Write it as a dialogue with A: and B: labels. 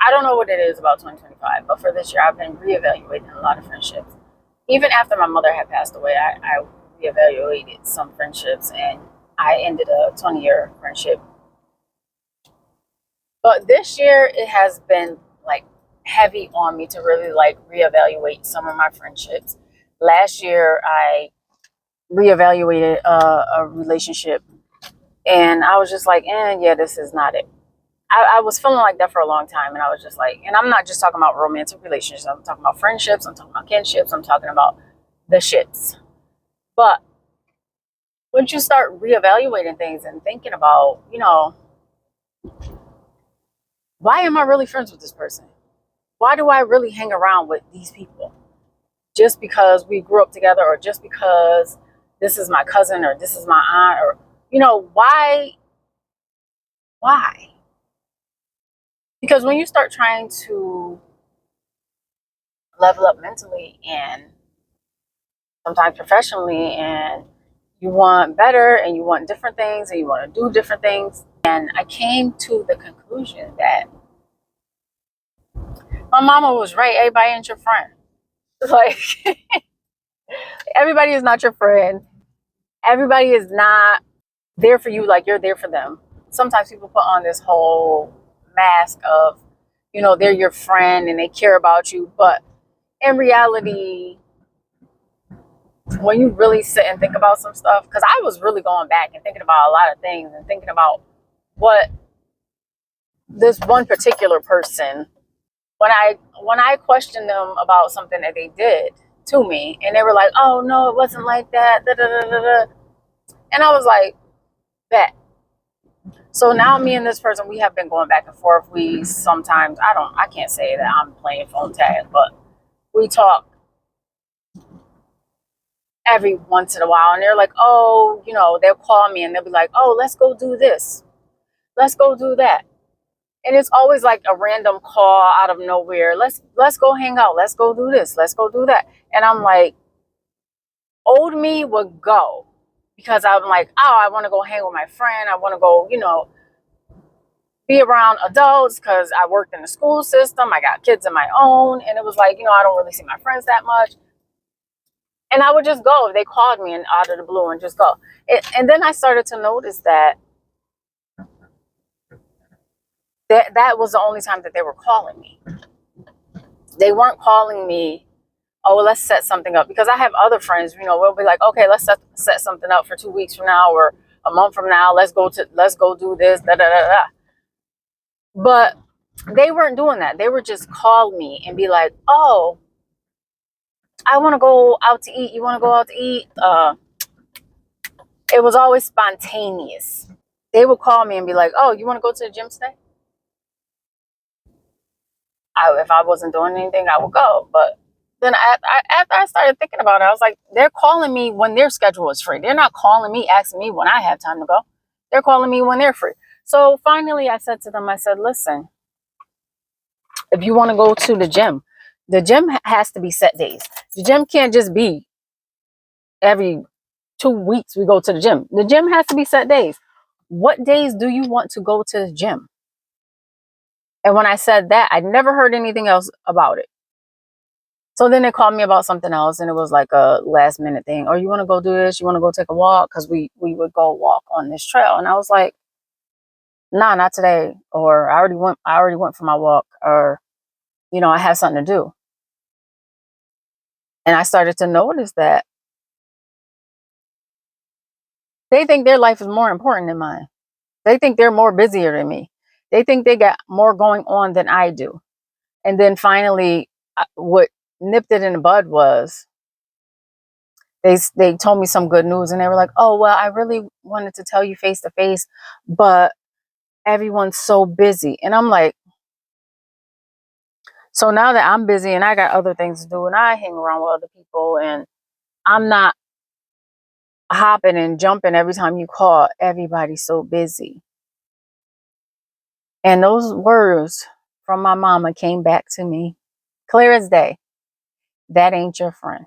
A: I don't know what it is about 2025, but for this year, I've been reevaluating a lot of friendships. Even after my mother had passed away, I reevaluated some friendships, and I ended a 20-year friendship. But this year, it has been like heavy on me to really like reevaluate some of my friendships. Last year, I reevaluated a relationship, and I was just like, yeah, this is not it. I was feeling like that for a long time, and I was just like, and I'm not just talking about romantic relationships, I'm talking about friendships, I'm talking about kinships, I'm talking about the shits. But once you start reevaluating things and thinking about, why am I really friends with this person? Why do I really hang around with these people? Just because we grew up together, or just because this is my cousin, or this is my aunt, or, why? Why? Because when you start trying to level up mentally and sometimes professionally, and you want better and you want different things and you want to do different things, and I came to the conclusion that my mama was right. Everybody ain't your friend. Like, everybody is not your friend. Everybody is not there for you like you're there for them. Sometimes people put on this whole mask of, they're your friend and they care about you, but in reality, when you really sit and think about some stuff, because I was really going back and thinking about a lot of things and thinking about what this one particular person, when I questioned them about something that they did to me, and they were like, oh no, it wasn't like that, da, da, da, da, da. And I was like, bet. So now me and this person, we have been going back and forth. We sometimes, I can't say that I'm playing phone tag, but we talk every once in a while, and they're like, oh, they'll call me and they'll be like, oh, let's go do this, let's go do that. And it's always like a random call out of nowhere. Let's go hang out, let's go do this, let's go do that. And I'm like, old me would go, because I'm like, oh, I want to go hang with my friend, I want to go, be around adults, because I worked in the school system, I got kids of my own, and it was like, I don't really see my friends that much. And I would just go if they called me and out of the blue, and just go. And then I started to notice that that was the only time that they were calling me. They weren't calling me, oh, well, let's set something up. Because I have other friends, we'll be like, okay, let's set something up for 2 weeks from now, or a month from now. Let's go do this, da da da da. But they weren't doing that. They would just call me and be like, oh, I want to go out to eat. You want to go out to eat? It was always spontaneous. They would call me and be like, oh, you want to go to the gym today? If I wasn't doing anything, I would go. But then after I started thinking about it, I was like, they're calling me when their schedule is free. They're not calling me, asking me when I have time to go. They're calling me when they're free. So finally I said to them, I said, listen, if you want to go to the gym has to be set days. The gym can't just be every 2 weeks we go to the gym. The gym has to be set days. What days do you want to go to the gym? And when I said that, I never heard anything else about it. So then they called me about something else, and it was like a last minute thing. Or you want to go do this? You want to go take a walk? Because we would go walk on this trail. And I was like, nah, not today. Or I already went for my walk. Or, I have something to do. And I started to notice that they think their life is more important than mine. They think they're more busier than me. They think they got more going on than I do. And then finally, what nipped it in the bud was they told me some good news, and they were like, oh, well, I really wanted to tell you face to face, but everyone's so busy. And I'm like, so now that I'm busy and I got other things to do and I hang around with other people and I'm not hopping and jumping every time you call, everybody's so busy. And those words from my mama came back to me clear as day. That ain't your friend.